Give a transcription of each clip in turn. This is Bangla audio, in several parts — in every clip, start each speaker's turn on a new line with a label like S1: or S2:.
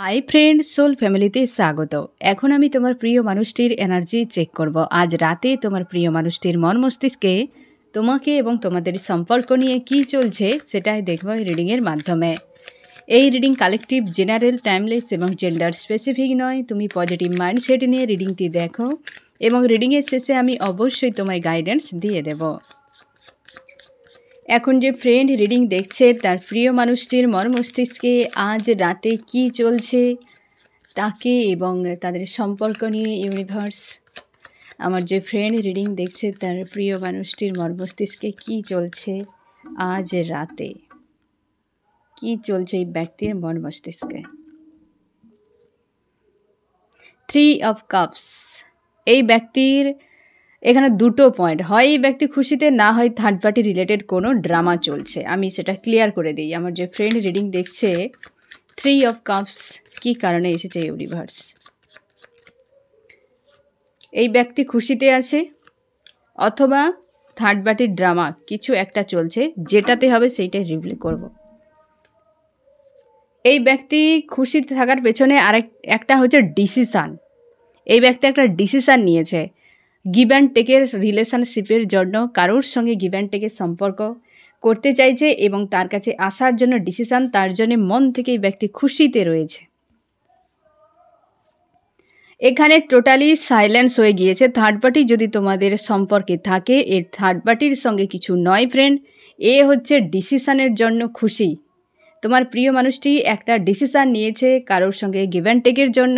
S1: হাই ফ্রেন্ড, সোল ফ্যামিলিতে স্বাগত। এখন আমি তোমার প্রিয় মানুষটির এনার্জি চেক করব। আজ রাতে তোমার প্রিয় মানুষটির মন মস্তিষ্কে তোমাকে এবং তোমাদের সম্পর্ক নিয়ে কি চলছে সেটাই দেখব এই রিডিংয়ের মাধ্যমে। এই রিডিং কালেকটিভ, জেনারেল, টাইমলেস এবং জেন্ডার স্পেসিফিক নয়। তুমি পজিটিভ মাইন্ডসেট নিয়ে রিডিংটি দেখো এবং রিডিংয়ের শেষে আমি অবশ্যই তোমায় গাইডেন্স দিয়ে দেব। এখন যে ফ্রেন্ড রিডিং দেখছে তার প্রিয় মানুষটির মন মস্তিষ্কে আজ রাতে কি চলছে তাকে এবং তাদের সম্পর্ক নিয়ে ইউনিভার্স, আমার যে ফ্রেন্ড রিডিং দেখছে তার প্রিয় মানুষটির মন মস্তিষ্কে কি চলছে আজ রাতে, কি চলছে এই ব্যক্তির মন মস্তিষ্কে। 3 অফ কাপস। এই ব্যক্তির এখানে দুটো পয়েন্ট, হয় এই ব্যক্তি খুশিতে, না হয় থার্ড পার্টি রিলেটেড কোনো ড্রামা চলছে। আমি সেটা ক্লিয়ার করে দিই। আমার যে ফ্রেন্ড রিডিং দেখছে 3 অফ কাপস কী কারণে এসেছে ইউনিভার্স। এই ব্যক্তি খুশিতে আছে অথবা থার্ড পার্টির ড্রামা কিছু একটা চলছে, যেটাতে হবে সেইটাই রিভিল করব। এই ব্যক্তি খুশিতে থাকার পেছনে একটা হচ্ছে ডিসিশান। এই ব্যক্তি একটা ডিসিশান নিয়েছে গিভ অ্যান্ড টেকের রিলেশনশিপের জন্য, কারোর সঙ্গে গিভ অ্যান্ড টেকের সম্পর্ক করতে চাইছে এবং তার কাছে আসার জন্য ডিসিশান, তার জন্য মন থেকে এই ব্যক্তি খুশিতে রয়েছে। এখানে টোটালি সাইলেন্স হয়ে গিয়েছে। থার্ড পার্টি যদি তোমাদের সম্পর্কে থাকে, এর থার্ড পার্টির সঙ্গে কিছু নয় ফ্রেন্ড, এ হচ্ছে ডিসিশানের জন্য খুশি। তোমার প্রিয় মানুষটি একটা ডিসিশান নিয়েছে কারোর সঙ্গে গিভ অ্যান্ড টেকের জন্য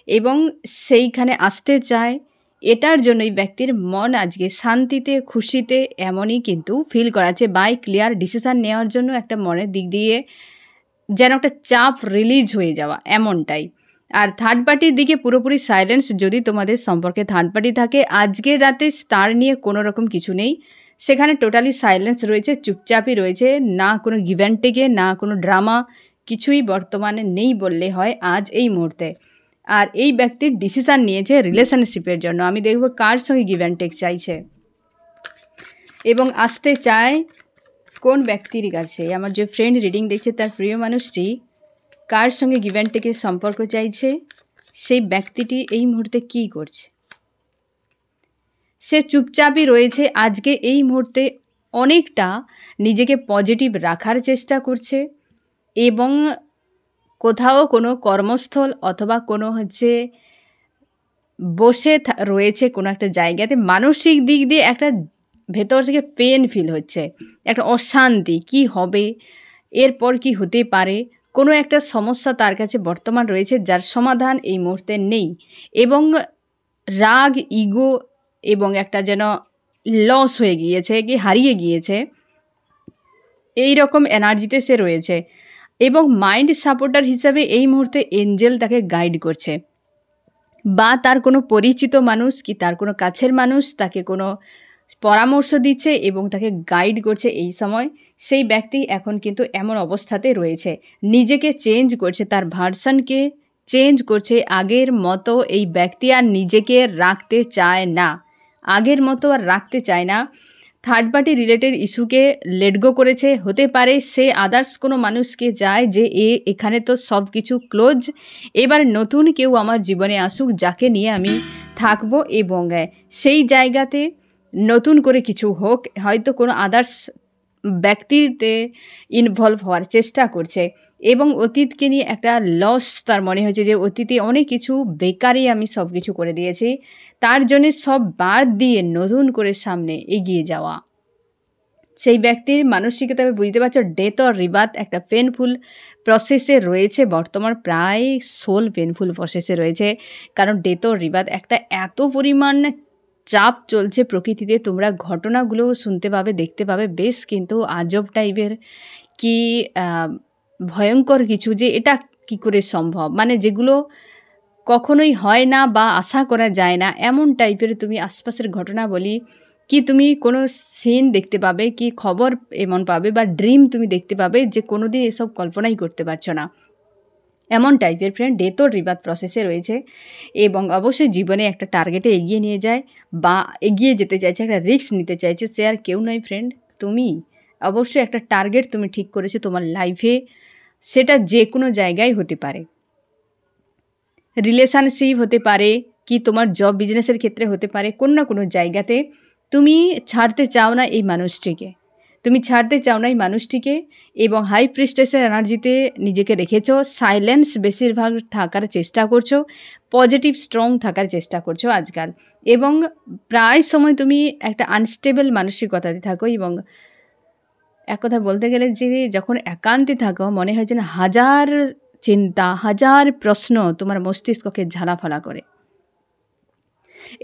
S1: এবং সেইখানে আসতে চায়। এটার জন্যই ব্যক্তির মন আজকে শান্তিতে, খুশিতে এমনই কিন্তু ফিল করাচ্ছে। বাই ক্লিয়ার ডিসিশান নেওয়ার জন্য একটা মনের দিক দিয়ে যেন একটা চাপ রিলিজ হয়ে যাওয়া, এমনটাই। আর থার্ড পার্টির দিকে পুরোপুরি সাইলেন্স। যদি তোমাদের সম্পর্কে থার্ড পার্টি থাকে, আজকের রাতে তার নিয়ে কোনো রকম কিছু নেই, সেখানে টোটালি সাইলেন্স রয়েছে, চুপচাপই রয়েছে, না কোনো গিভ অ্যান্ড টেকে, না কোনো ড্রামা, কিছুই বর্তমানে নেই বললে হয় আজ এই মুহূর্তে। আর এই ব্যক্তির ডিসিশান নিয়েছে রিলেশনশিপের জন্য। আমি দেখব কার সঙ্গে গিভ অ্যান্ড টেক চাইছে এবং আসতে চায় কোন ব্যক্তির কাছে। আমার যে ফ্রেন্ড রিডিং দেখছে তার প্রিয় মানুষটি কার সঙ্গে গিভ অ্যান্ড টেকের সম্পর্ক চাইছে, সেই ব্যক্তিটি এই মুহূর্তে কী করছে। সে চুপচাপই রয়েছে আজকে এই মুহূর্তে, অনেকটা নিজেকে পজিটিভ রাখার চেষ্টা করছে এবং কোথাও কোনো কর্মস্থল অথবা কোনো বসে রয়েছে কোনো একটা জায়গাতে, মানসিক দিক দিয়ে একটা ভেতর থেকে পেন ফিল হচ্ছে, একটা অশান্তি, কি হবে এরপর, কি হতে পারে, কোনো একটা সমস্যা তার কাছে বর্তমান রয়েছে যার সমাধান এই মুহূর্তে নেই এবং রাগ, ইগো এবং একটা যেন লস হয়ে গিয়েছে, কি হারিয়ে গিয়েছে, এই রকম এনার্জিতে সে রয়েছে এবং মাইন্ড সাপোর্টার হিসাবে এই মুহূর্তে এঞ্জেল তাকে গাইড করছে, বা তার কোনো পরিচিত মানুষ কি তার কোনো কাছের মানুষ তাকে কোনো পরামর্শ দিচ্ছে এবং তাকে গাইড করছে এই সময়। সেই ব্যক্তি এখন কিন্তু এমন অবস্থাতে রয়েছে, নিজেকে চেঞ্জ করছে, তার ভার্সনকে চেঞ্জ করছে। আগের মতো এই ব্যক্তি আর নিজেকে রাখতে চায় না, আগের মতো আর রাখতে চায় না। থার্ড পার্টি রিলেটেড ইস্যুকে লেটগো করেছে। হতে পারে সে আদার্স কোনো মানুষকে চায় যে এখানে তো সব কিছু ক্লোজ, এবার নতুন কেউ আমার জীবনে আসুক যাকে নিয়ে আমি থাকবো এবং সেই জায়গাতে নতুন করে কিছু হোক, হয়তো কোনো আদার্স ব্যক্তিতে ইনভলভ হওয়ার চেষ্টা করছে এবং অতীতকে নিয়ে একটা লস তার মনে হয়েছে যে অতীতে অনেক কিছু বেকারই আমি সব কিছু করে দিয়েছি, তার জন্য সব বাদ দিয়ে নতুন করে সামনে এগিয়ে যাওয়া। সেই ব্যক্তির মানসিকতায় বুঝতে পারছো ডেথ অর রিবার্থ একটা পেনফুল প্রসেসে রয়েছে বর্তমান, প্রায় সোল পেনফুল প্রসেসে রয়েছে, কারণ ডেথ অর রিবার্থ একটা এত পরিমাণ চাপ চলছে প্রকৃতিতে। তোমরা ঘটনাগুলো শুনতে পাবে, দেখতে পাবে, বেশ কিন্তু আজব টাইপের, কি ভয়ঙ্কর কিছু, যে এটা কি করে সম্ভব, মানে যেগুলো কখনোই হয় না বা আশা করা যায় না, এমন টাইপের তুমি আশপাশের ঘটনা বলি, কি তুমি কোনো সিন দেখতে পাবে, কি খবর এমন পাবে বা ড্রিম তুমি দেখতে পাবে যে কোনোদিন এসব কল্পনাই করতে পারছো না, এমন টাইপের ফ্রেন্ড ডেথ ও রিবার্থ প্রসেসে রয়েছে এবং অবশ্যই জীবনে একটা টার্গেটে এগিয়ে নিয়ে যায় বা এগিয়ে যেতে চাইছে, একটা রিস্ক নিতে চাইছে। সে আর কেউ নয় ফ্রেন্ড, তুমি। অবশ্যই একটা টার্গেট তুমি ঠিক করেছো তোমার লাইফে, সেটা যে কোনো জায়গায় হতে পারে। রিলেশনশিপ হতে পারে, কি তোমার জব বিজনেসের ক্ষেত্রে হতে পারে, কোনো না কোনো জায়গাতে তুমি ছাড়তে চাও না এই মানুষটিকে, তুমি ছাড়তে চাও না এই মানুষটিকে, এবং হাই প্রিস্টেসের এনার্জিতে নিজেকে রেখেছো, সাইলেন্স বেশিরভাগ থাকার চেষ্টা করছো, পজিটিভ স্ট্রং থাকার চেষ্টা করছো আজকাল, এবং প্রায় সময় তুমি একটা আনস্টেবল মানসিকতাতে থাকো, এবং এক কথা বলতে গেলে যে যখন একান্তে থাকো মনে হয় যেন হাজার চিন্তা, হাজার প্রশ্ন তোমার মস্তিষ্ককে ঝালাফালা করে।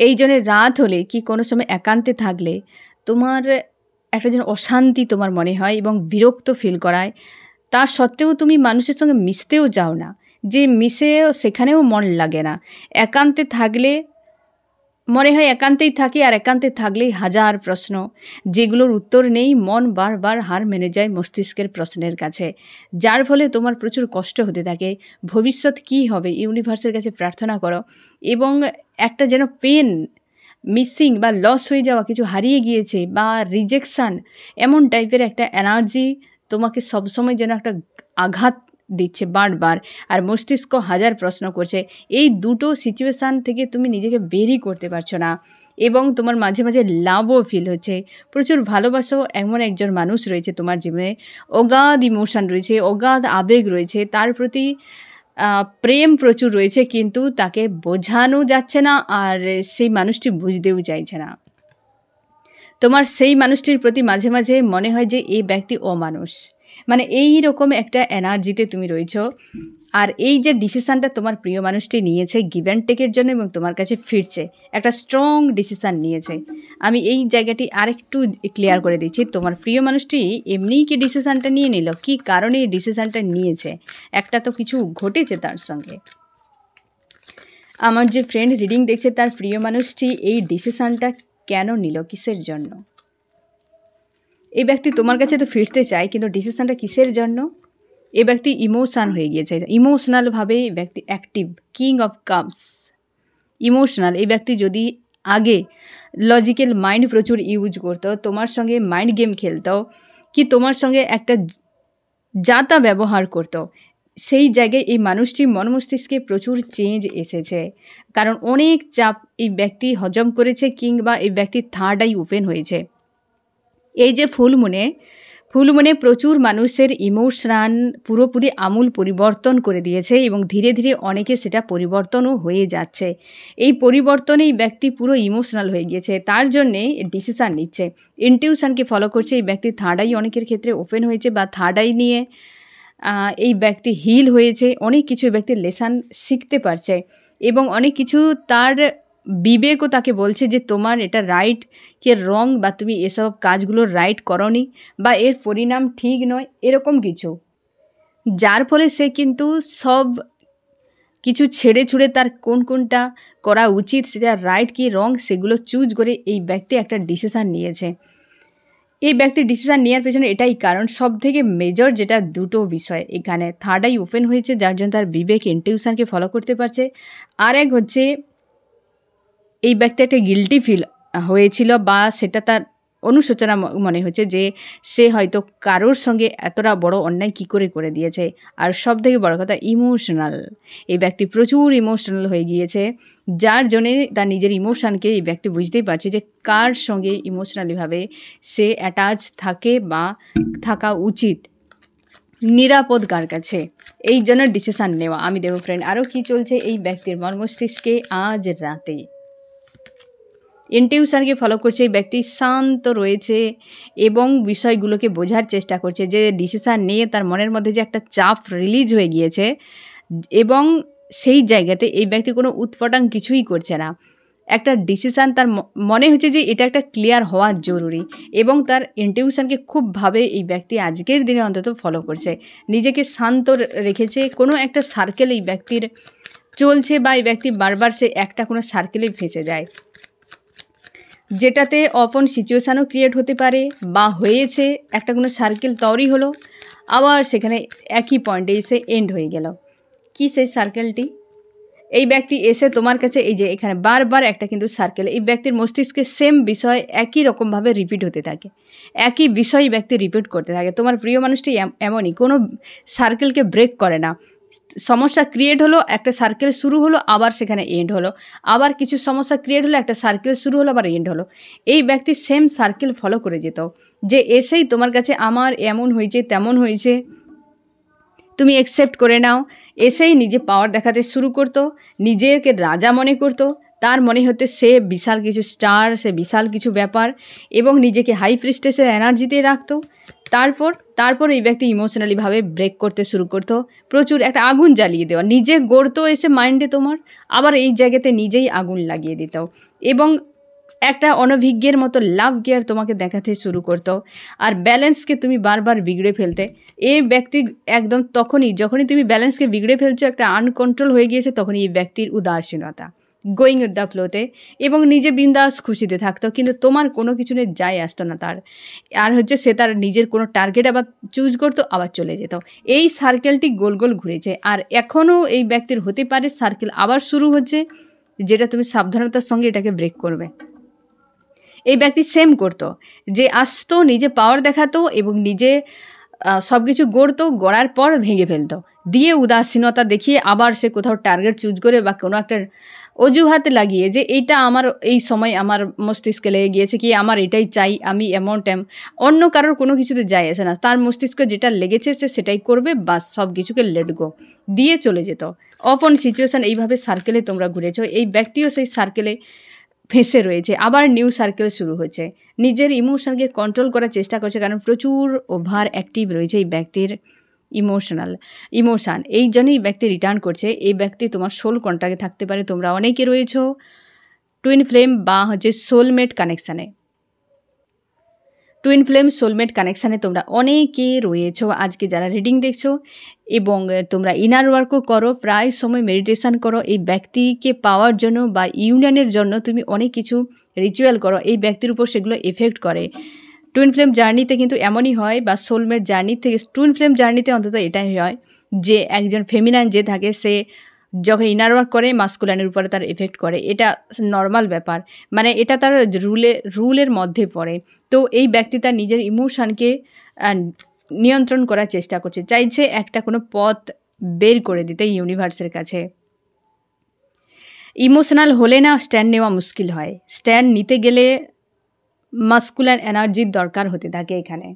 S1: এই জন্য রাত হলে কি কোনো সময় একান্তে থাকলে তোমার একটা যেন অশান্তি তোমার মনে হয় এবং বিরক্ত ফিল করায়, তা সত্ত্বেও তুমি মানুষের সঙ্গে মিশতেও যাও না, যে মিশেও সেখানেও মন লাগে না। একান্তে থাকলে মনে হয় একান্তেই থাকি, আর একান্তে থাকলেই হাজার প্রশ্ন, যেগুলোর উত্তর নেই, মন বারবার হার মেনে যায় মস্তিষ্কের প্রশ্নের কাছে, যার ফলে তোমার প্রচুর কষ্ট হতে থাকে। ভবিষ্যৎ কী হবে ইউনিভার্সের কাছে প্রার্থনা করো, এবং একটা যেন পেন, মিসিং বা লস হয়ে যাওয়া, কিছু হারিয়ে গিয়েছে বা রিজেকশান, এমন টাইপের একটা এনার্জি তোমাকে সবসময় যেন একটা আঘাত দিচ্ছে বারবার, আর মস্তিষ্ক হাজার প্রশ্ন করছে। এই দুটো সিচুয়েশান থেকে তুমি নিজেকে বেরই করতে পারছো না, এবং তোমার মাঝে মাঝে লাভও ফিল হচ্ছে। প্রচুর ভালোবাসো এমন একজন মানুষ রয়েছে তোমার জীবনে, অগাধ ইমোশান রয়েছে, অগাধ আবেগ রয়েছে, তার প্রতি প্রেম প্রচুর রয়েছে, কিন্তু তাকে বোঝানো যাচ্ছে না, আর সেই মানুষটি বুঝতেও চাইছে না। তোমার সেই মানুষটির প্রতি মাঝে মাঝে মনে হয় যে এই ব্যক্তি অমানুষ, মানে এই রকম একটা এনার্জিতে তুমি রয়েছো। আর এই যে ডিসিশানটা তোমার প্রিয় মানুষটি নিয়েছে গিভ অ্যান্ড টেকের জন্য, এবং তোমার কাছে ফিরছে, একটা স্ট্রং ডিসিশান নিয়েছে। আমি এই জায়গাটি আরেকটু ক্লিয়ার করে দিচ্ছি। তোমার প্রিয় মানুষটি এমনিই কি ডিসিশানটা নিয়ে নিল, কী কারণে এই ডিসিশানটা নিয়েছে, একটা তো কিছু ঘটেছে তার সঙ্গে। আমার যে ফ্রেন্ড রিডিং দেখছে, তার প্রিয় মানুষটি এই ডিসিশানটা কেন নিল, কিসের জন্য? এই ব্যক্তি তোমার কাছে তো ফিরতে চায়, কিন্তু ডিসিশানটা কিসের জন্য? এই ব্যক্তি ইমোশান হয়ে গিয়েছে, ইমোশনালভাবে এই ব্যক্তি active, king of cups, emotional. এই ব্যক্তি যদি আগে লজিক্যাল মাইন্ড প্রচুর ইউজ করতো, তোমার সঙ্গে মাইন্ড গেম খেলতো, কি তোমার সঙ্গে একটা যাতা ব্যবহার করতো, সেই জায়গায় এই মানুষটি মন মস্তিষ্কে প্রচুর চেঞ্জ এসেছে, কারণ অনেক চাপ এই ব্যক্তি হজম করেছে, কিংবা এই ব্যক্তির থার্ড আই ওপেন হয়েছে। এই যে ফুল মুনে প্রচুর মানুষের ইমোশন পুরোপুরি আমূল পরিবর্তন করে দিয়েছে, এবং ধীরে ধীরে অনেকে সেটা পরিবর্তনও হয়ে যাচ্ছে। এই পরিবর্তনেই ব্যক্তি পুরো ইমোশনাল হয়ে গিয়েছে, তার জন্যে ডিসিশান নিচ্ছে, ইনটিউশনকে ফলো করছে। এই ব্যক্তি থার্ড আই অনেকের ক্ষেত্রে ওপেন হয়েছে, বা থার্ড আই নিয়ে এই ব্যক্তি হিল হয়েছে, অনেক কিছু এই ব্যক্তির লেসন শিখতে পারছে, এবং অনেক কিছু তার বিবেকও তাকে বলছে যে তোমার এটা রাইট কি রং, বা তুমি এসব কাজগুলো রাইট করনি, বা এর পরিণাম ঠিক নয়, এরকম কিছু, যার ফলে সে কিন্তু সব কিছু ছেড়ে ছুড়ে তার কোনটা করা উচিত, সেটা রাইট কি রং, সেগুলো চুজ করে এই ব্যক্তি একটা ডিসিশান নিয়েছে। এই ব্যক্তির ডিসিশান নেওয়ার পেছনে এটাই কারণ, সব থেকে মেজর যেটা দুটো বিষয় এখানে, থার্ড আই ওপেন হয়েছে, যার জন্য তার বিবেক ইনটিউশনকে ফলো করতে পারছে। আর এক হচ্ছে এই ব্যক্তি একটা গিল্টি ফিল হয়েছিল, বা সেটা তার অনুশোচনা মনে হচ্ছে যে সে হয়তো কারোর সঙ্গে এতটা বড় অন্যায় কী করে দিয়েছে। আর সব থেকে বড় কথা ইমোশনাল, এই ব্যক্তি প্রচুর ইমোশনাল হয়ে গিয়েছে, যার জন্যে তার নিজের ইমোশানকে এই ব্যক্তি বুঝতেই পারছে যে কার সঙ্গে ইমোশনালিভাবে সে অ্যাটাচ থাকে বা থাকা উচিত, নিরাপদ কার কাছে, এই জন্য ডিসিশান নেওয়া। আমি দেখো ফ্রেন্ড, আরও কী চলছে এই ব্যক্তির মন মস্তিষ্কে আজ রাতে। ইনটিউশনকে ফলো করছে, এই ব্যক্তি শান্ত রয়েছে এবং বিষয়গুলোকে বোঝার চেষ্টা করছে, যে ডিসিশান নিয়ে তার মনের মধ্যে যে একটা চাপ রিলিজ হয়ে গিয়েছে, এবং সেই জায়গাতে এই ব্যক্তি কোনো উৎপটাং কিছুই করছে না। একটা ডিসিশান তার মনে হচ্ছে যে এটা একটা ক্লিয়ার হওয়া জরুরি, এবং তার ইনটিউশনকে খুবভাবে এই ব্যক্তি আজকের দিনে অন্তত ফলো করছে, নিজেকে শান্ত রেখেছে। কোনো একটা সার্কেল এই ব্যক্তির চলছে, বা এই ব্যক্তি বারবার সে একটা কোনো সার্কেলেই ফেঁসে যায়, যেটাতে অপন সিচুয়েশানও ক্রিয়েট হতে পারে, বা হয়েছে একটা কোনো সার্কেল তৈরি হলো, আবার সেখানে একই পয়েন্টে এসে এন্ড হয়ে গেল। কি সেই সার্কেলটি? এই ব্যক্তি এসে তোমার কাছে, এই যে এখানে বারবার একটা কিন্তু সার্কেল, এই ব্যক্তির মস্তিষ্কে সেম বিষয় একই রকমভাবে রিপিট হতে থাকে, একই বিষয় ব্যক্তি রিপিট করতে থাকে। তোমার প্রিয় মানুষটি এমনই, কোনো সার্কেলকে ব্রেক করে না, সমস্যা ক্রিয়েট হলো, একটা সার্কেল শুরু হলো, আবার সেখানে এন্ড হলো, আবার কিছু সমস্যা ক্রিয়েট হলো, একটা সার্কেল শুরু হলো, আবার এন্ড হলো। এই ব্যক্তি সেম সার্কেল ফলো করে যেত, যে এসেই তোমার কাছে আমার এমন হয়েছে তেমন হয়েছে তুমি অ্যাকসেপ্ট করে নাও, এসেই নিজে পাওয়ার দেখাতে শুরু করতো, নিজেকে রাজা মনে করতো, তার মনে হতে সে বিশাল কিছু স্টার, সে বিশাল কিছু ব্যাপার, এবং নিজেকে হাই প্রিস্টেসের এনার্জিতে রাখতো। তারপর এই ব্যক্তি ইমোশনালিভাবে ব্রেক করতে শুরু করতো, প্রচুর একটা আগুন জ্বালিয়ে দেওয়া, নিজে গড়তো এসে মাইন্ডে তোমার, আবার এই জায়গাতে নিজেই আগুন লাগিয়ে দিত, এবং একটা অনভিজ্ঞের মতো লাভ গিয়ার তোমাকে দেখাতে শুরু করতো, আর ব্যালেন্সকে তুমি বারবার বিগড়ে ফেলতে। এই ব্যক্তি একদম যখনই তুমি ব্যালেন্সকে বিগড়ে ফেলছো, একটা আনকন্ট্রোল হয়ে গিয়েছে, তখনই এই ব্যক্তির উদাসীনতা, গোয়িং উইথ দ্য ফ্লোতে, এবং নিজে বিন্দাস খুশিতে থাকতো, কিন্তু তোমার কোনো কিছু নিয়ে যায় আসতো না তার। আর সে তার নিজের কোনো টার্গেট আবার চুজ করতো, আবার চলে যেত। এই সার্কেলটি গোল গোল ঘুরেছে, আর এখনও এই ব্যক্তির হতে পারে সার্কেল আবার শুরু হচ্ছে, যেটা তুমি সাবধানতার সঙ্গে এটাকে ব্রেক করবে। এই ব্যক্তি সেম করতো, যে আসতো, নিজে পাওয়ার দেখাতো, এবং নিজে সব কিছু গড়ার পর ভেঙে ফেলতো, দিয়ে উদাসীনতা দেখিয়ে আবার সে কোথাও টার্গেট চুজ করে বা কোনো একটা অজুহাতে লাগিয়ে, যে এইটা আমার এই সময় আমার মস্তিষ্কে লেগে গিয়েছে, কি আমার এটাই চাই, আমি এমন অন্য কারোর কোনো কিছুতে যায় আসে না, তার মস্তিষ্ক যেটা লেগেছে সে সেটাই করবে, বাস সব কিছুকে লেট গো দিয়ে চলে যেত। অপন সিচুয়েশান, এইভাবে সার্কেলে তোমরা ঘুরেছো, এই ব্যক্তিও সেই সার্কেলে ফেঁসে রয়েছে, আবার নিউ সার্কেল শুরু হচ্ছে, নিজের ইমোশনকে কন্ট্রোল করার চেষ্টা করছে, কারণ প্রচুর ওভার অ্যাক্টিভ রয়েছে এই ব্যক্তির ইমোশান, এই জন্যই ব্যক্তি রিটার্ন করছে। এই ব্যক্তি তোমার সোল কন্ট্যাক্টে থাকতে পারে, তোমরা অনেকে রয়েছো টুইন ফ্লেম বা সোলমেট কানেকশানে, টুইন ফ্লেম সোলমেট কানেকশানে তোমরা অনেকে রয়েছো আজকে যারা রিডিং দেখছো, এবং তোমরা ইনার ওয়ার্কও করো, প্রায় সময় মেডিটেশান করো, এই ব্যক্তিকে পাওয়ার জন্য বা ইউনিয়নের জন্য তুমি অনেক কিছু রিচুয়াল করো, এই ব্যক্তির উপর সেগুলো এফেক্ট করে। টুইন ফ্লেম জার্নিতে কিন্তু এমনই হয়, বা সোলমেট জার্নি থেকে টুইন ফ্লেম জার্নিতে অন্তত এটাই হয়, যে একজন ফেমিনাইন যে থাকে সে যখন ইনার ওয়ার্ক করে মাস্কুলাইনের উপরে তার এফেক্ট করে, এটা নর্মাল ব্যাপার, মানে এটা তার রুলের মধ্যে পড়ে। তো এই ব্যক্তি তার নিজের ইমোশনকে নিয়ন্ত্রণ করার চেষ্টা করছে, চাইছে একটা কোনো পথ বের করে দিতে ইউনিভার্সের কাছে। ইমোশনাল হলে না স্ট্যান্ড নেওয়া মুশকিল হয়, স্ট্যান্ড নিতে গেলে মাস্কুলাইন এনার্জির দরকার হতে থাকে এখানে,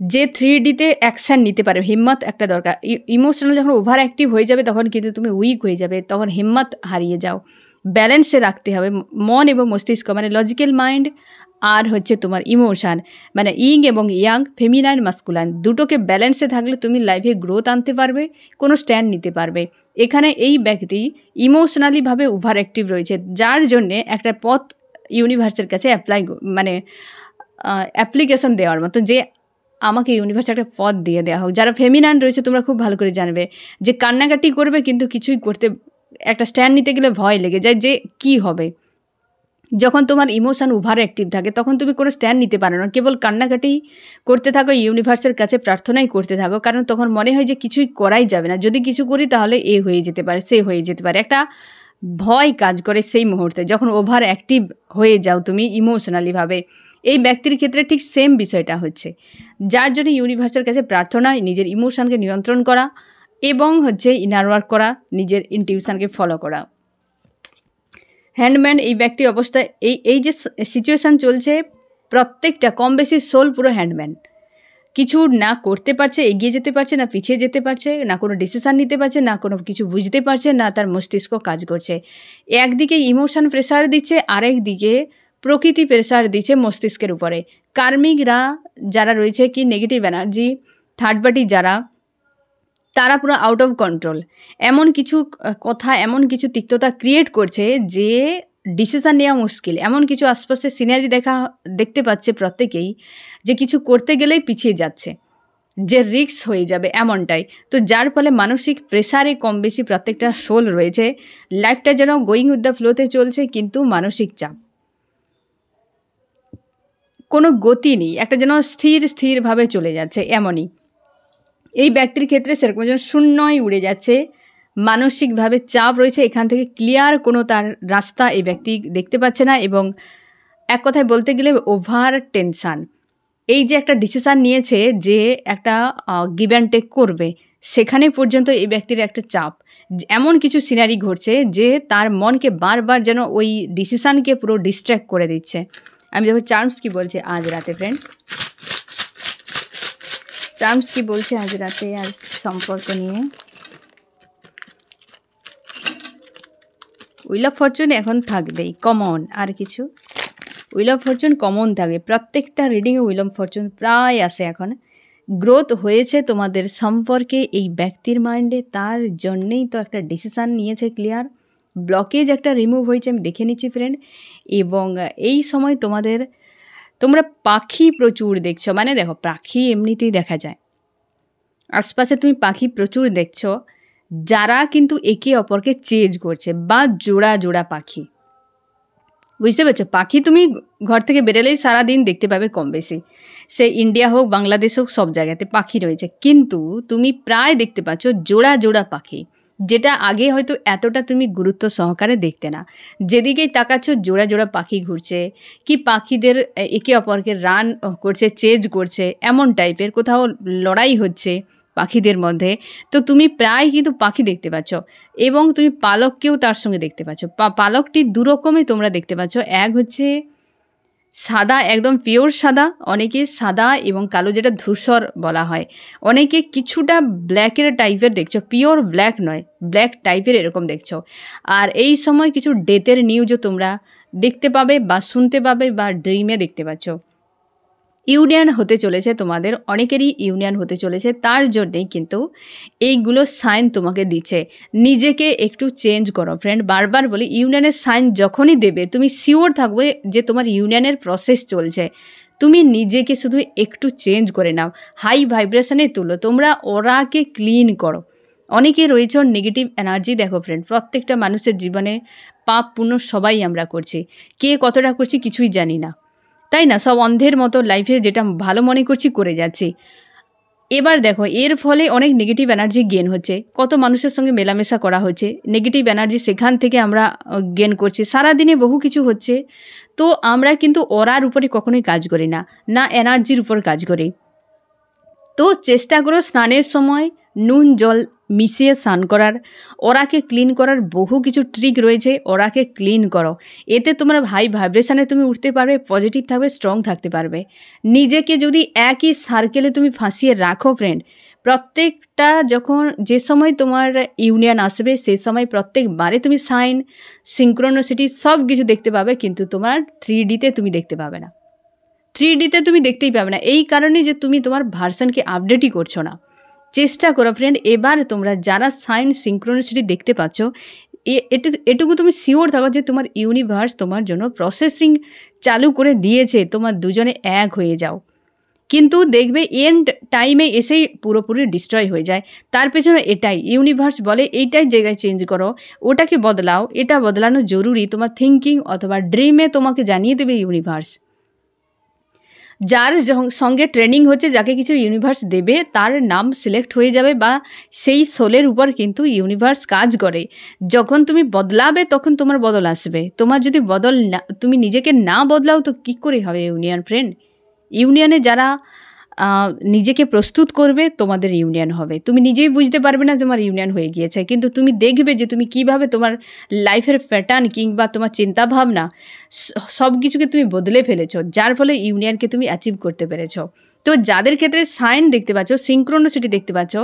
S1: যে 3Dতে অ্যাকশান নিতে পারে, হিম্মত একটা দরকার। ইমোশনাল যখন ওভার অ্যাক্টিভ হয়ে যাবে তখন কিন্তু তুমি উইক হয়ে যাবে, তখন হিম্মত হারিয়ে যাও। ব্যালেন্সে রাখতে হবে মন এবং মস্তিষ্ক, মানে লজিক্যাল মাইন্ড আর তোমার ইমোশান, মানে ইং এবং ইয়াং, ফেমিনাইন মাস্কুলাইন, দুটোকে ব্যালেন্সে থাকলে তুমি লাইফে গ্রোথ আনতে পারবে, কোনো স্ট্যান্ড নিতে পারবে। এখানে এই ব্যক্তি ইমোশনালিভাবে ওভার অ্যাক্টিভ রয়েছে, যার জন্যে একটা পথ ইউনিভার্সের কাছে অ্যাপ্লিকেশন দেওয়ার মতো, যে আমাকে ইউনিভার্সে একটা পথ দিয়ে দেওয়া হোক। যারা ফেমিনাইন রয়েছে তোমরা খুব ভালো করে জানবে, যে কান্নাকাটি করবে কিন্তু কিছুই করতে, একটা স্ট্যান্ড নিতে গেলে ভয় লেগে যায় যে কি হবে। যখন তোমার ইমোশন ওভার অ্যাক্টিভ থাকে তখন তুমি কোনো স্ট্যান্ড নিতে পারো না, কেবল কান্নাকাটি করতে থাকো, ইউনিভার্সের কাছে প্রার্থনাই করতে থাকো, কারণ তখন মনে হয় যে কিছুই করাই যাবে না, যদি কিছু করি তাহলে এ হয়ে যেতে পারে, সে হয়ে যেতে পারে, একটা ভয় কাজ করে সেই মুহূর্তে যখন ওভার অ্যাক্টিভ হয়ে যাও তুমি ইমোশনালিভাবে। এই ব্যক্তির ক্ষেত্রে ঠিক সেম বিষয়টা হচ্ছে, যার জন্য ইউনিভার্সের কাছে প্রার্থনা, নিজের ইমোশনকে নিয়ন্ত্রণ করা, এবং ইনার ওয়ার্ক করা, নিজের ইনটিউশনকে ফলো করা। হ্যান্ডম্যান, এই ব্যক্তি অবস্থায় এই যে সিচুয়েশান চলছে, প্রত্যেকটা কম বেশি সোল পুরো হ্যান্ডম্যান, কিছু না করতে পারছে, এগিয়ে যেতে পারছে না, পিছিয়ে যেতে পারছে না, কোনো ডিসিশান নিতে পারছে না, কোনো কিছু বুঝতে পারছে না, তার মস্তিষ্ক কাজ করছে। একদিকে ইমোশন প্রেশার দিচ্ছে, আরেক দিকে প্রকৃতি প্রেশার দিচ্ছে মস্তিষ্কের উপরে। কার্মিকরা যারা রয়েছে, কি নেগেটিভ এনার্জি, থার্ড পার্টি যারা, তারা পুরো আউট অফ কন্ট্রোল, এমন কিছু কথা, এমন কিছু তিক্ততা ক্রিয়েট করছে যে ডিসিশান নেওয়া মুশকিল, এমন কিছু আশপাশের সিনারি দেখতে পাচ্ছে প্রত্যেকেই, যে কিছু করতে গেলেই পিছিয়ে যাচ্ছে, যে রিস্ক হয়ে যাবে এমনটাই। তো যার ফলে মানসিক প্রেসারে কম বেশি প্রত্যেকটা সোল রয়েছে, লাইফটা যেন গোয়িং উইথ দ্য ফ্লোতে চলছে, কিন্তু মানসিক চাপ, কোনো গতি নেই, একটা যেন স্থিরভাবে চলে যাচ্ছে এমনই। এই ব্যক্তির ক্ষেত্রে সেরকম যেন শূন্যই উড়ে যাচ্ছে, মানসিকভাবে চাপ রয়েছে, এখান থেকে ক্লিয়ার কোনো তার রাস্তা এই ব্যক্তি দেখতে পাচ্ছে না, এবং এক কথায় বলতে গেলে ওভার টেনশান, এই যে একটা ডিসিশান নিয়েছে যে একটা গিভ অ্যান্ড টেক করবে, সেখানে পর্যন্ত এই ব্যক্তির একটা চাপ, এমন কিছু সিনারি ঘটছে যে তার মনকে বারবার যেন ওই ডিসিশানকে পুরো ডিস্ট্র্যাক্ট করে দিচ্ছে। আমি দেখো চার্মস কি বলছে আজ রাতে ফ্রেন্ড, চার্মস কি বলছে আজ রাতে আর সম্পর্ক নিয়ে। উইল অফ ফরচুন এখন থাকবেই কমন, আর কিছু উইল অফ ফরচুন কমন থাকবে প্রত্যেকটা রিডিংয়ে। উইল অফ ফরচুন প্রায় আসে এখন। গ্রোথ হয়েছে তোমাদের সম্পর্কে এই ব্যক্তির মাইন্ডে, তার জন্যেই তো একটা ডিসিশান নিয়েছে ক্লিয়ার। ব্লকেজ একটা রিমুভ হয়েছে আমি দেখে নিচ্ছি ফ্রেন্ড। এবং এই সময় তোমরা পাখি প্রচুর দেখছো, মানে দেখো পাখি এমনিতেই দেখা যায়, আশপাশে তুমি পাখি প্রচুর দেখছো যারা কিন্তু একে অপরকে চেজ করছে, বা জোড়া জোড়া পাখি, বুঝতে পারছো? পাখি তুমি ঘর থেকে বেরোলেই সারাদিন দেখতে পাবে কম বেশি, সে ইন্ডিয়া হোক বাংলাদেশ হোক সব জায়গাতে পাখি রয়েছে, কিন্তু তুমি প্রায় দেখতে পাচ্ছ জোড়া জোড়া পাখি, যেটা আগে হয়তো এতটা তুমি গুরুত্ব সহকারে দেখতে না। যেদিকেই তাকাচ্ছ জোড়া জোড়া পাখি ঘুরছে, কি পাখিদের একে অপরকে রান করছে, চেজ করছে, এমন টাইপের কোথাও লড়াই হচ্ছে পাখিদের মধ্যে। তো তুমি প্রায় কিন্তু পাখি দেখতে পাচ্ছ, এবং তুমি পালককেও তার সঙ্গে দেখতে পাচ্ছ। পালকটি দুরকমই তোমরা দেখতে পাচ্ছ। এক হচ্ছে সাদা, একদম পিওর সাদা, অনেকে সাদা এবং কালো, যেটা ধূসর বলা হয়, অনেকে কিছুটা ব্ল্যাকের টাইপের দেখছো, পিওর ব্ল্যাক নয়, ব্ল্যাক টাইপের এরকম দেখছো। আর এই সময় কিছু ডেথের নিউজও তোমরা দেখতে পাবে বা শুনতে পাবে বা ড্রিমে দেখতে পাচ্ছ। ইউনিয়ন হতে চলেছে তোমাদের, অনেকেরই ইউনিয়ন হতে চলেছে, তার জন্যেই কিন্তু এইগুলো সাইন তোমাকে দিচ্ছে। নিজেকে একটু চেঞ্জ করো ফ্রেন্ড, বারবার বলি ইউনিয়নের সাইন যখনই দেবে তুমি শিওর থাকবে যে তোমার ইউনিয়নের প্রসেস চলছে। তুমি নিজেকে শুধু একটু চেঞ্জ করে নাও, হাই ভাইব্রেশনে তুলো, তোমরা ওরাকে ক্লিন করো। অনেকে রয়েছে নেগেটিভ এনার্জি। দেখো ফ্রেন্ড, প্রত্যেকটা মানুষের জীবনে পাপ পুণ্য সবাই আমরা করছি, কে কতটা করছি কিছুই জানি না, তাই না? সব অন্ধের মতো লাইফে যেটা ভালো মনে করছি করে যাচ্ছি। এবার দেখো এর ফলে অনেক নেগেটিভ এনার্জি গেন হচ্ছে, কত মানুষের সঙ্গে মেলামেশা করা হচ্ছে, নেগেটিভ এনার্জি সেখান থেকে আমরা গেন করছি, সারাদিনে বহু কিছু হচ্ছে। তো আমরা কিন্তু ওরার উপরে কখনোই কাজ করি না, না এনার্জির উপর কাজ করি। তো চেষ্টা করো স্নানের সময় নুন জল মিশিয়ে স্নান করার, ওরাকে ক্লিন করার বহু কিছু ট্রিক রয়েছে, ওরাকে ক্লিন করো। এতে তোমার হাই ভাইব্রেশনে তুমি উঠতে পারবে, পজিটিভ থাকবে, স্ট্রং থাকতে পারবে। নিজেকে যদি একই সার্কেলে তুমি ফাঁসিয়ে রাখো ফ্রেন্ড, প্রত্যেকটা যখন যে সময় তোমার ইউনিয়ন আসবে সেই সময় প্রত্যেকবারে তুমি সাইন, সিঙ্ক্রোনিসিটি সব কিছু দেখতে পাবে, কিন্তু তোমার 3Dতে তুমি দেখতে পাবে না, 3Dতে তুমি দেখতেই পাবে না। এই কারণে যে তুমি তোমার ভার্সনকে আপডেটই করছো না। চেষ্টা করো ফ্রেন্ড, এবার তোমরা যারা সাইন সিঙ্ক্রোনিসিটি দেখতে পাচ্ছ, এটুকু তুমি শিওর থাকো যে তোমার ইউনিভার্স তোমার জন্য প্রসেসিং চালু করে দিয়েছে, তোমার দুজনে এক হয়ে যাও। কিন্তু দেখবে এন্ড টাইমে এসেই পুরোপুরি ডিস্ট্রয় হয়ে যায়। তার পেছনে এটাই ইউনিভার্স বলে, এইটাই জায়গায় চেঞ্জ করো, ওটাকে বদলাও, এটা বদলানো জরুরি। তোমার থিঙ্কিং অথবা ড্রিমে তোমাকে জানিয়ে দেবে ইউনিভার্স। যার সঙ্গে ট্রেনিং হচ্ছে, যাকে কিছু ইউনিভার্স দেবে, তার নাম সিলেক্ট হয়ে যাবে, বা সেই সোলের উপর কিন্তু ইউনিভার্স কাজ করে। যখন তুমি বদলাবে তখন তোমার বদল আসবে। তোমার যদি বদল না, তুমি নিজেকে না বদলাও তো কী করে হবে ইউনিয়ন ফ্রেন্ড? ইউনিয়নে যারা নিজেকে প্রস্তুত করবে তোমাদের ইউনিয়ন হবে। তুমি নিজেই বুঝতে পারবে না তোমার ইউনিয়ন হয়ে গিয়েছে, কিন্তু তুমি দেখবে যে তুমি কিভাবে তোমার লাইফের প্যাটার্ন কিংবা তোমার চিন্তাভাবনা সব কিছুকে তুমি বদলে ফেলেছো, যার ফলে ইউনিয়নকে তুমি অ্যাচিভ করতে পেরেছো। তো যাদের ক্ষেত্রে সাইন দেখতে পাচ্ছ, সিঙ্ক্রোনিসিটি দেখতে পাচ্ছ,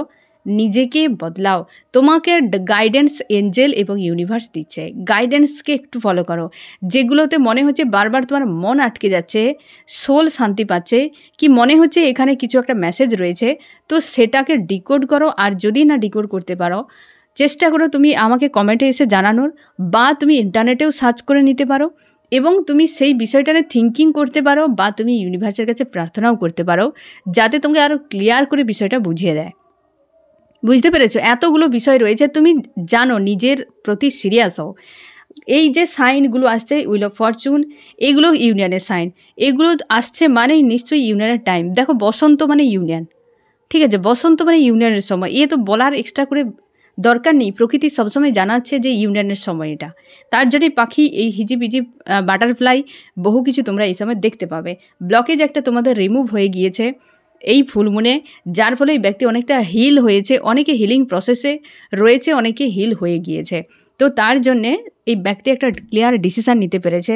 S1: নিজেকে বদলাও। তোমাকে গাইডেন্স এঞ্জেল এবং ইউনিভার্স দিচ্ছে, গাইডেন্সকে একটু ফলো করো। যেগুলোতে মনে হচ্ছে বারবার তোমার মন আটকে যাচ্ছে, সোল শান্তি পাচ্ছে, কি মনে হচ্ছে এখানে কিছু একটা মেসেজ রয়েছে, তো সেটাকে ডিকোড করো। আর যদি না ডিকোড করতে পারো, চেষ্টা করো তুমি আমাকে কমেন্টে এসে জানানোর, বা তুমি ইন্টারনেটেও সার্চ করে নিতে পারো, এবং তুমি সেই বিষয়টা নিয়ে থিঙ্কিং করতে পারো, বা তুমি ইউনিভার্সের কাছে প্রার্থনাও করতে পারো, যাতে তোমাকে আরও ক্লিয়ার করে বিষয়টা বুঝিয়ে দেয়। বুঝতে পেরেছো? এতগুলো বিষয় রয়েছে, তুমি জানো, নিজের প্রতি সিরিয়াস হও। এই যে সাইনগুলো আসছে, উইল অফ ফরচুন, এগুলো ইউনিয়নের সাইন, এগুলো আসছে মানেই নিশ্চয়ই ইউনিয়নের টাইম। দেখো বসন্ত মানে ইউনিয়ন, ঠিক আছে? বসন্ত মানে ইউনিয়নের সময়, এ তো বলার এক্সট্রা করে দরকার নেই। প্রকৃতি সবসময় জানাচ্ছে যে ইউনিয়নের সময় এটা। তার জন্যই পাখি এই হিজিবিজি বাটারফ্লাই বহু কিছু তোমরা এই সময় দেখতে পাবে। ব্লকেজ একটা তোমাদের রিমুভ হয়ে গিয়েছে এই ফুলমুনে, যার ফলে এই ব্যক্তি অনেকটা হিল হয়েছে, অনেকে হিলিং প্রসেসে রয়েছে, অনেকে হিল হয়ে গিয়েছে। তো তার জন্যে এই ব্যক্তি একটা ক্লিয়ার ডিসিশান নিতে পেরেছে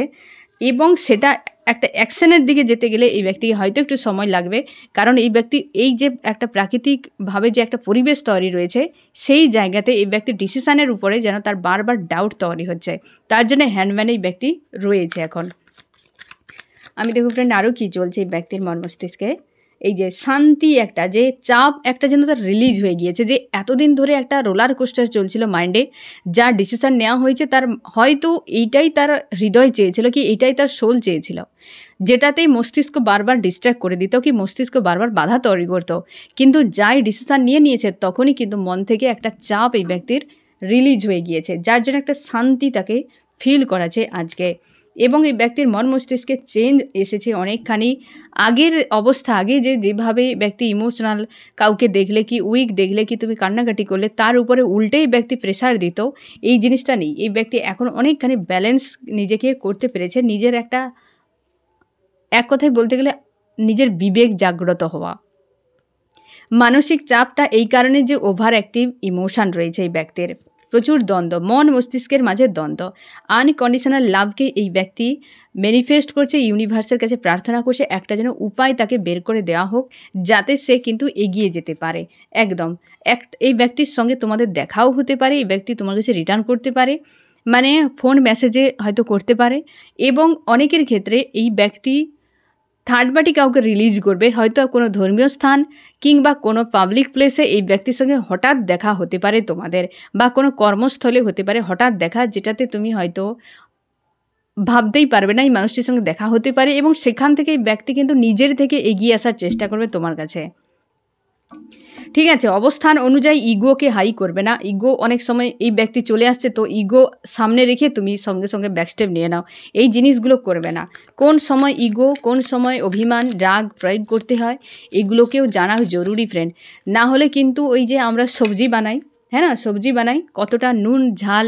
S1: এবং সেটা একটা অ্যাকশনের দিকে যেতে গেলে এই ব্যক্তিকে হয়তো একটু সময় লাগবে, কারণ এই ব্যক্তি এই যে একটা প্রাকৃতিকভাবে যে একটা পরিবেশ তৈরি রয়েছে সেই জায়গাতে এই ব্যক্তির ডিসিশানের উপরে যেন তার বারবার ডাউট তৈরি হচ্ছে, তার জন্য হ্যান্ডম্যান এই ব্যক্তি রয়েছে এখন। আমি দেখব ফ্রেন্ড আরও কী চলছে এই ব্যক্তির মন মস্তিষ্কে। এই যে শান্তি একটা, যে চাপ একটা যেন তার রিলিজ হয়ে গিয়েছে, যে এতদিন ধরে একটা রোলার কোস্টার চলছিল মাইন্ডে, যা ডিসিশান নেওয়া হয়েছে তার হয়তো এইটাই তার হৃদয় চেয়েছিল, কি এইটাই তার সোল চেয়েছিল, যেটাতেই মস্তিষ্ক বারবার ডিস্ট্র্যাক্ট করে দিত, কি মস্তিষ্ক বারবার বাধা তৈরি করতো, কিন্তু যাই ডিসিশান নিয়েছে তখনই কিন্তু মন থেকে একটা চাপ এই ব্যক্তির রিলিজ হয়ে গিয়েছে, যার জন্য একটা শান্তি তাকে ফিল করাছে আজকে। এবং এই ব্যক্তির মন মস্তিষ্কে চেঞ্জ এসেছে অনেকখানি। আগের অবস্থা, আগে যেভাবে ব্যক্তি ইমোশনাল, কাউকে দেখলে কি উইক দেখলে কি তুমি কান্নাকাটি করলে তার উপরে উল্টেই ব্যক্তি প্রেশার দিত, এই জিনিসটা নেই। এই ব্যক্তি এখন অনেকখানি ব্যালেন্স নিজেকে করতে পেরেছে, নিজের একটা, এক কথায় বলতে গেলে নিজের বিবেক জাগ্রত হওয়া। মানসিক চাপটা এই কারণে যে ওভার অ্যাক্টিভ ইমোশান রয়েছে এই ব্যক্তির, প্রচুর দ্বন্দ্ব, মন মস্তিষ্কের মাঝে দ্বন্দ্ব। আনকন্ডিশনাল লাভকে এই ব্যক্তি ম্যানিফেস্ট করছে, ইউনিভার্সের কাছে প্রার্থনা করছে একটা যেন উপায় তাকে বের করে দেওয়া হোক, যাতে সে কিন্তু এগিয়ে যেতে পারে। একদম এই ব্যক্তির সঙ্গে তোমাদের দেখাও হতে পারে, এই ব্যক্তি তোমার কাছে রিটার্ন করতে পারে, মানে ফোন মেসেজে হয়তো করতে পারে। এবং অনেকের ক্ষেত্রে এই ব্যক্তি থার্ড পার্টি কাউকে রিলিজ করবে, হয়তো কোনো ধর্মীয় স্থান কিংবা কোনো পাবলিক প্লেসে এই ব্যক্তির সঙ্গে হঠাৎ দেখা হতে পারে তোমাদের, বা কোনো কর্মস্থলে হতে পারে হঠাৎ দেখা, যেটাতে তুমি হয়তো ভাবতেই পারবে না এই মানুষটির সঙ্গে দেখা হতে পারে, এবং সেখান থেকে এই ব্যক্তি কিন্তু নিজের থেকে এগিয়ে আসার চেষ্টা করবে তোমার কাছে। ঠিক আছে, অবস্থান অনুযায়ী ইগোকে হাই করবে না। ইগো অনেক সময় এই ব্যক্তি চলে আসছে, তো ইগো সামনে রেখে তুমি সঙ্গে সঙ্গে ব্যাকস্টেপ নিয়ে নাও, এই জিনিসগুলো করবে না। কোন সময় ইগো, কোন সময় অভিমান, রাগ প্রয়োগ করতে হয় এগুলোকেও জানা জরুরি ফ্রেন্ড। না হলে কিন্তু ওই যে আমরা সবজি বানাই, হ্যাঁ না, সবজি বানাই, কতটা নুন ঝাল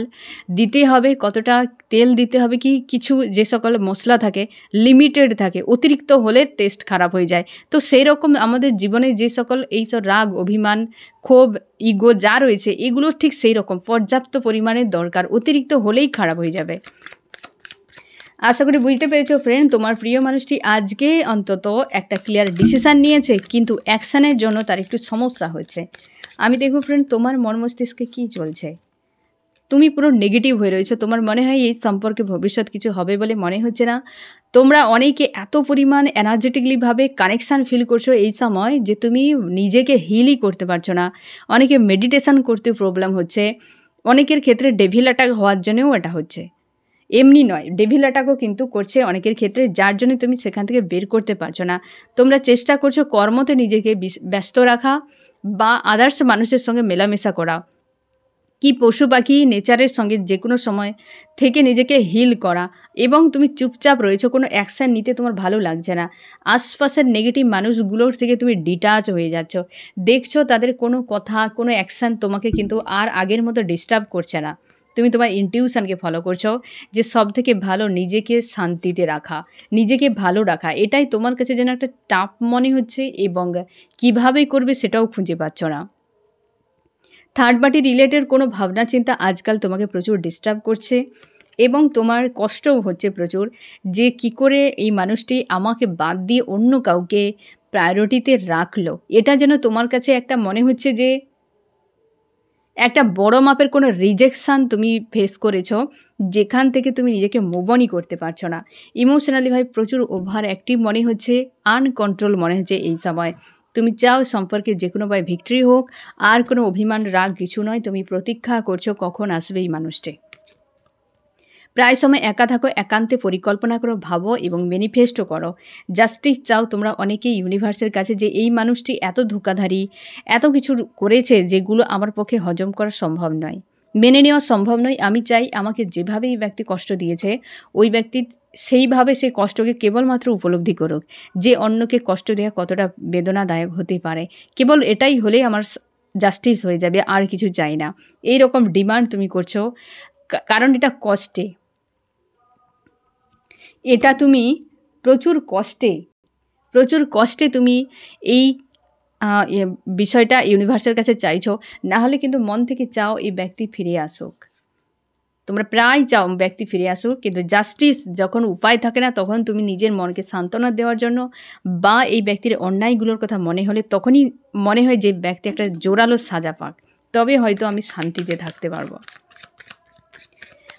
S1: দিতে হবে, কতটা তেল দিতে হবে, কি কিছু যে সকল মশলা থাকে লিমিটেড থাকে, অতিরিক্ত হলে টেস্ট খারাপ হয়ে যায়। তো সেই রকম আমাদের জীবনে যে সকল এইসব রাগ, অভিমান, ক্ষোভ, ইগো যা রয়েছে এগুলো ঠিক সেই রকম পর্যাপ্ত পরিমাণে দরকার, অতিরিক্ত হলেই খারাপ হয়ে যাবে। আশা করি বুঝতে পেরেছো ফ্রেন্ড, তোমার প্রিয় মানুষটি আজকে অন্তত একটা ক্লিয়ার ডিসিশান নিয়েছে, কিন্তু অ্যাকশানের জন্য তার একটু সমস্যা হচ্ছে। আমি দেখব ফ্রেন্ড তোমার মন মস্তিষ্কে কী চলছে। তুমি পুরো নেগেটিভ হয়ে রয়েছো, তোমার মনে হয় এই সম্পর্কে ভবিষ্যৎ কিছু হবে বলে মনে হচ্ছে না। তোমরা অনেকে এত পরিমাণ এনার্জেটিকলিভাবে কানেকশান ফিল করছো এই সময় যে তুমি নিজেকে হিলই করতে পারছো না। অনেকে মেডিটেশান করতে প্রবলেম হচ্ছে, অনেকের ক্ষেত্রে ডেভিল অ্যাটাক হওয়ার জন্যও এটা হচ্ছে। এমনি নয়, ডেভিল অ্যাটাকও কিন্তু করছে অনেকের ক্ষেত্রে, যার জন্য তুমি সেখান থেকে বের করতে পারছো না। তোমরা চেষ্টা করছো কর্মতে নিজেকে ব্যস্ত রাখা বা আদার্স মানুষের সঙ্গে মেলামেশা করা, কি পশু পাখি নেচারের সঙ্গে যে কোনো সময় থেকে নিজেকে হিল করা, এবং তুমি চুপচাপ রয়েছো, কোনো অ্যাকশান নিতে তোমার ভালো লাগছে না। আশপাশের নেগেটিভ মানুষগুলোর থেকে তুমি ডিটাচ হয়ে যাচ্ছ, দেখছো তাদের কোনো কথা, কোনো অ্যাকশান তোমাকে কিন্তু আর আগের মতো ডিস্টার্ব করছে না। তুমি তোমার ইনটিউশনকে ফলো করছো, যে সব থেকে ভালো নিজেকে শান্তিতে রাখা, নিজেকে ভালো রাখা, এটাই তোমার কাছে যেন একটা টাফ মনে হচ্ছে, এবং কিভাবে করবে সেটাও খুঁজে পাচ্ছ না। থার্ড পার্টি রিলেটেড কোনো ভাবনা চিন্তা আজকাল তোমাকে প্রচুর ডিস্টার্ব করছে, এবং তোমার কষ্টও হচ্ছে প্রচুর, যে কি করে এই মানুষটি আমাকে বাদ দিয়ে অন্য কাউকে প্রায়োরিটিতে রাখলো। এটা যেন তোমার কাছে একটা মনে হচ্ছে যে একটা বড় মাপের কোনো রিজেকশান তুমি ফেস করেছো, যেখান থেকে তুমি নিজেকে মুভ অনই করতে পারছো না। ইমোশনালি ভাই প্রচুর ওভার অ্যাক্টিভ মনে হচ্ছে, আনকন্ট্রোল মনে হচ্ছে এই সময়। তুমি চাও সম্পর্কে যে কোনোভাবে ভিক্টরি হোক, আর কোনো অভিমান রাগ কিছু নয়, তুমি প্রতীক্ষা করছো কখন আসবে এই মানুষটি। প্রায় সময় একা থাকো, একান্তে পরিকল্পনা করো, ভাবো এবং ম্যানিফেস্টও করো। জাস্টিস চাও তোমরা অনেকেই ইউনিভার্সের কাছে, যে এই মানুষটি এত ধোঁকাধারী, এত কিছু করেছে যেগুলো আমার পক্ষে হজম করা সম্ভব নয়, মেনে নেওয়া সম্ভব নয়। আমি চাই আমাকে যেভাবে এই ব্যক্তি কষ্ট দিয়েছে, ওই ব্যক্তি সেইভাবে সেই কষ্টকে কেবলমাত্র উপলব্ধি করুক, যে অন্যকে কষ্ট দেওয়া কতটা বেদনাদায়ক হতে পারে। কেবল এটাই হলেই আমার জাস্টিস হয়ে যাবে, আর কিছু চাই না, এই রকম ডিমান্ড তুমি করছো। কারণ এটা কষ্টে, এটা তুমি প্রচুর কষ্টে তুমি এই বিষয়টা ইউনিভার্সের কাছে চাইছো। না হলে কিন্তু মন থেকে চাও এই ব্যক্তি ফিরে আসুক, তোমরা প্রায় চাও ব্যক্তি ফিরে আসুক, কিন্তু জাস্টিস যখন উপায় থাকে না, তখন তুমি নিজের মনকে সান্ত্বনা দেওয়ার জন্য বা এই ব্যক্তির অন্যায়গুলোর কথা মনে হলে তখনই মনে হয় যে ব্যক্তি একটা জোরালো সাজা পাক, তবে হয়তো আমি শান্তিতে থাকতে পারবো।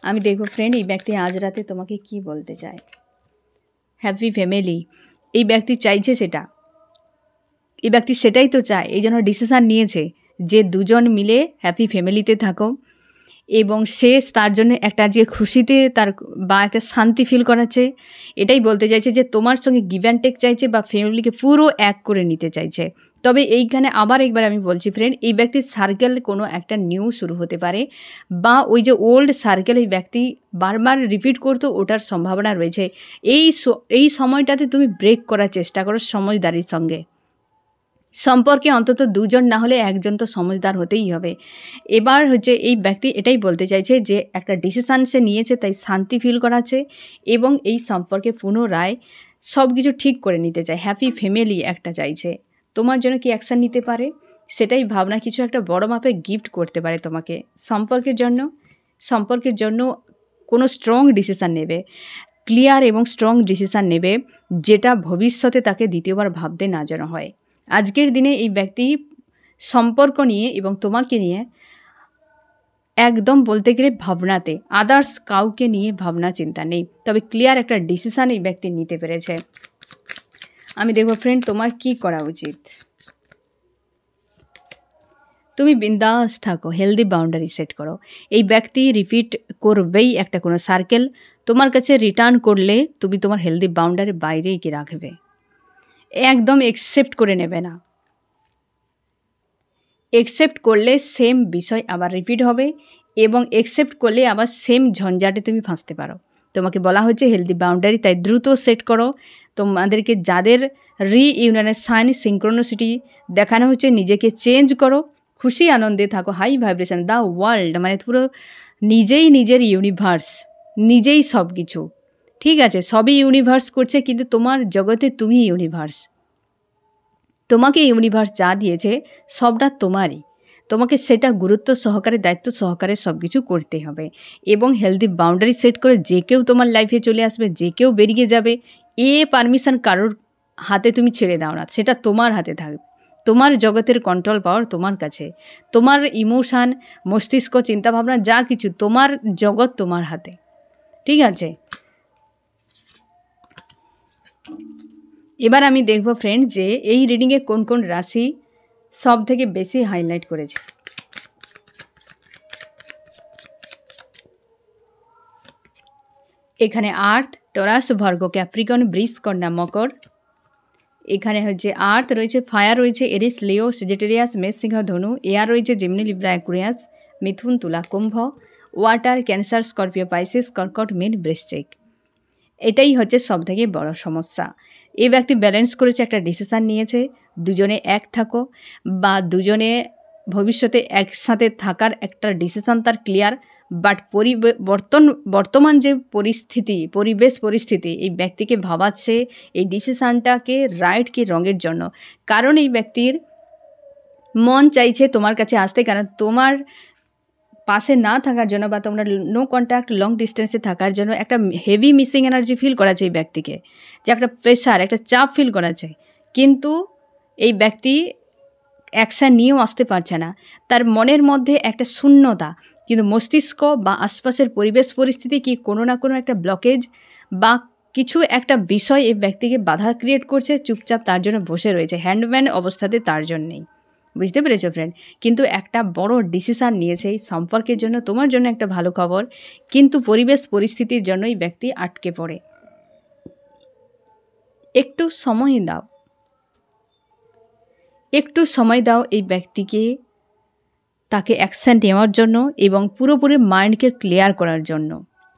S1: আমি দেখবো ফ্রেন্ড, এই ব্যক্তি আজ রাতে তোমাকে কি বলতে চায়। হ্যাপি ফ্যামিলি, এই ব্যক্তি চাইছে সেটা, এই ব্যক্তি সেটাই তো চায়, এই জন্য ডিসিশান নিয়েছে যে দুজন মিলে হ্যাপি ফ্যামিলিতে থাকো, এবং সে তার জন্য একটা আজকে খুশিতে তার বা একটা শান্তি ফিল করাচ্ছে। এটাই বলতে চাইছে যে তোমার সঙ্গে গিভ অ্যান্ড টেক চাইছে বা ফ্যামিলিকে পুরো এক করে নিতে চাইছে। তবে এইখানে আবার একবার আমি বলছি ফ্রেন্ড, এই ব্যক্তির সার্কেল কোনো একটা নিউ শুরু হতে পারে, বা ওই যে ওল্ড সার্কেল এই ব্যক্তি বারবার রিপিট করতো, ওটার সম্ভাবনা রয়েছে। এই সময়টাতে তুমি ব্রেক করার চেষ্টা করো সমঝদারির সঙ্গে। সম্পর্কে অন্তত দুজন না হলে একজন তো সমঝদার হতেই হবে। এবার হচ্ছে এই ব্যক্তি এটাই বলতে চাইছে যে একটা ডিসিশান সে নিয়েছে, তাই শান্তি ফিল করাচ্ছে, এবং এই সম্পর্কে পুনরায় সব কিছু ঠিক করে নিতে চায়। হ্যাপি ফ্যামিলি একটা চাইছে। তোমার জন্য কি অ্যাকশান নিতে পারে সেটাই ভাবনা, কিছু একটা বড় মাপে গিফট করতে পারে তোমাকে সম্পর্কের জন্য কোনো স্ট্রং ডিসিশান নেবে, ক্লিয়ার এবং স্ট্রং ডিসিশান নেবে, যেটা ভবিষ্যতে তাকে দ্বিতীয়বার ভাবতে না যেন হয়। আজকের দিনে এই ব্যক্তি সম্পর্ক নিয়ে এবং তোমাকে নিয়ে একদম বলতে গেলে ভাবনাতে, আদার্স কাউকে নিয়ে ভাবনা চিন্তা নেই, তবে ক্লিয়ার একটা ডিসিশান এই ব্যক্তি নিতে পেরেছে। আমি দেখব ফ্রেন্ড তোমার কি করা উচিত। তুমি বিন্দাস থাকো, হেলদি বাউন্ডারি সেট করো। এই ব্যক্তি রিপিট করবেই একটা কোনো সার্কেল, তোমার কাছে রিটার্ন করলে তুমি তোমার হেলদি বাউন্ডারির বাইরেই কি রাখবে, একদম একসেপ্ট করে নেবে না। একসেপ্ট করলে সেম বিষয় আবার রিপিট হবে, এবং একসেপ্ট করলে আবার সেম ঝঞ্ঝাটে তুমি ফাঁসতে পারো। তোমাকে বলা হচ্ছে হেলদি বাউন্ডারি, তাই দ্রুত সেট করো। তোমাদেরকে যাদের রিইউনিয়নের সাইন সিনক্রোনিসিটি দেখানো হচ্ছে, নিজেকে চেঞ্জ করো, খুশি আনন্দে থাকো, হাই ভাইব্রেশন। দ্য ওয়ার্ল্ড মানে পুরো নিজেই নিজের ইউনিভার্স, নিজেই সব কিছু, ঠিক আছে, সবই ইউনিভার্স করছে, কিন্তু তোমার জগতে তুমি ইউনিভার্স। তোমাকে ইউনিভার্স যা দিয়েছে সবটা তোমারই, তোমাকে সেটা গুরুত্ব সহকারে, দায়িত্ব সহকারে সব কিছু করতে হবে, এবং হেলদি বাউন্ডারি সেট করে যে কেউ তোমার লাইফে চলে আসবে, যে কেউ বেরিয়ে যাবে, পারমিশন কারোর হাতে তুমি ছেড়ে দাও না, সেটা তোমার হাতে থাকবে। তোমার জগতের কন্ট্রোল পাওয়ার তোমার কাছে, তোমার ইমোশান, মস্তিষ্ক, চিন্তাভাবনা যা কিছু, তোমার জগৎ তোমার হাতে, ঠিক আছে। এবার আমি দেখব ফ্রেন্ড যে এই রিডিংয়ে কোন কোন রাশি সব থেকে বেশি হাইলাইট করেছে। এখানে আর্থ, টরাস, ভার্গ, ক্যাপ্রিকন, বৃষ, কন্যা, মকর। এখানে হচ্ছে আর্থ রয়েছে, ফায়ার রয়েছে এরিস, লিও, সেজিটেরিয়াস, মেষ, সিংহ, ধনু। এয়ার রয়েছে জেমিনি, লিব্রা, অ্যাকুয়ারিয়াস, মিথুন, তুলা, কুম্ভ। ওয়াটার ক্যান্সার, স্করপিও, পাইসিস, কর্কট, মীন, বৃশ্চিক। এটাই হচ্ছে সব থেকে বড় সমস্যা। এই ব্যক্তি ব্যালেন্স করেছে, একটা ডিসিশান নিয়েছে, দুজনে এক থাকো বা দুজনে ভবিষ্যতে একসাথে থাকার একটা ডিসিশান তার ক্লিয়ার। বাট বর্তমান যে পরিবেশ পরিস্থিতি এই ব্যক্তিকে ভাবাচ্ছে এই ডিসিশানটাকে রাইট কি রঙের জন্য। কারণ এই ব্যক্তির মন চাইছে তোমার কাছে আসতে, কারণ তোমার পাশে না থাকার জন্য বা তোমরা নো কন্ট্যাক্ট লং ডিস্টেন্সে থাকার জন্য একটা হেভি মিসিং এনার্জি ফিল করাচ্ছে এই ব্যক্তিকে, যে একটা প্রেশার, একটা চাপ ফিল করাচ্ছে। কিন্তু এই ব্যক্তি অ্যাকশান নিয়েও আসতে পারছে না, তার মনের মধ্যে একটা শূন্যতা, কিন্তু মস্তিষ্ক বা আশপাশের পরিবেশ পরিস্থিতি কি কোনো না কোনো একটা ব্লকেজ বা কিছু একটা বিষয় এই ব্যক্তিকে বাধা ক্রিয়েট করছে, চুপচাপ তার জন্য বসে রয়েছে, হ্যান্ডম্যান অবস্থাতে তার জন্যেই। বুঝতে পেরেছো ফ্রেন্ড? কিন্তু একটা বড় ডিসিশান নিয়েছে এই সম্পর্কের জন্য, তোমার জন্য একটা ভালো খবর, কিন্তু পরিবেশ পরিস্থিতির জন্যই ব্যক্তি আটকে পড়ে। একটু সময় দাও এই ব্যক্তিকে, তাকে অ্যাকশান নেওয়ার জন্য এবং পুরোপুরি মাইন্ডকে ক্লিয়ার করার জন্য।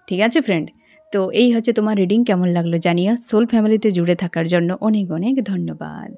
S1: ঠিক আছে ফ্রেন্ড? তো এই হচ্ছে তোমার রিডিং। কেমন লাগলো জানিও। সোল ফ্যামিলিতে জুড়ে থাকার জন্য অনেক অনেক ধন্যবাদ।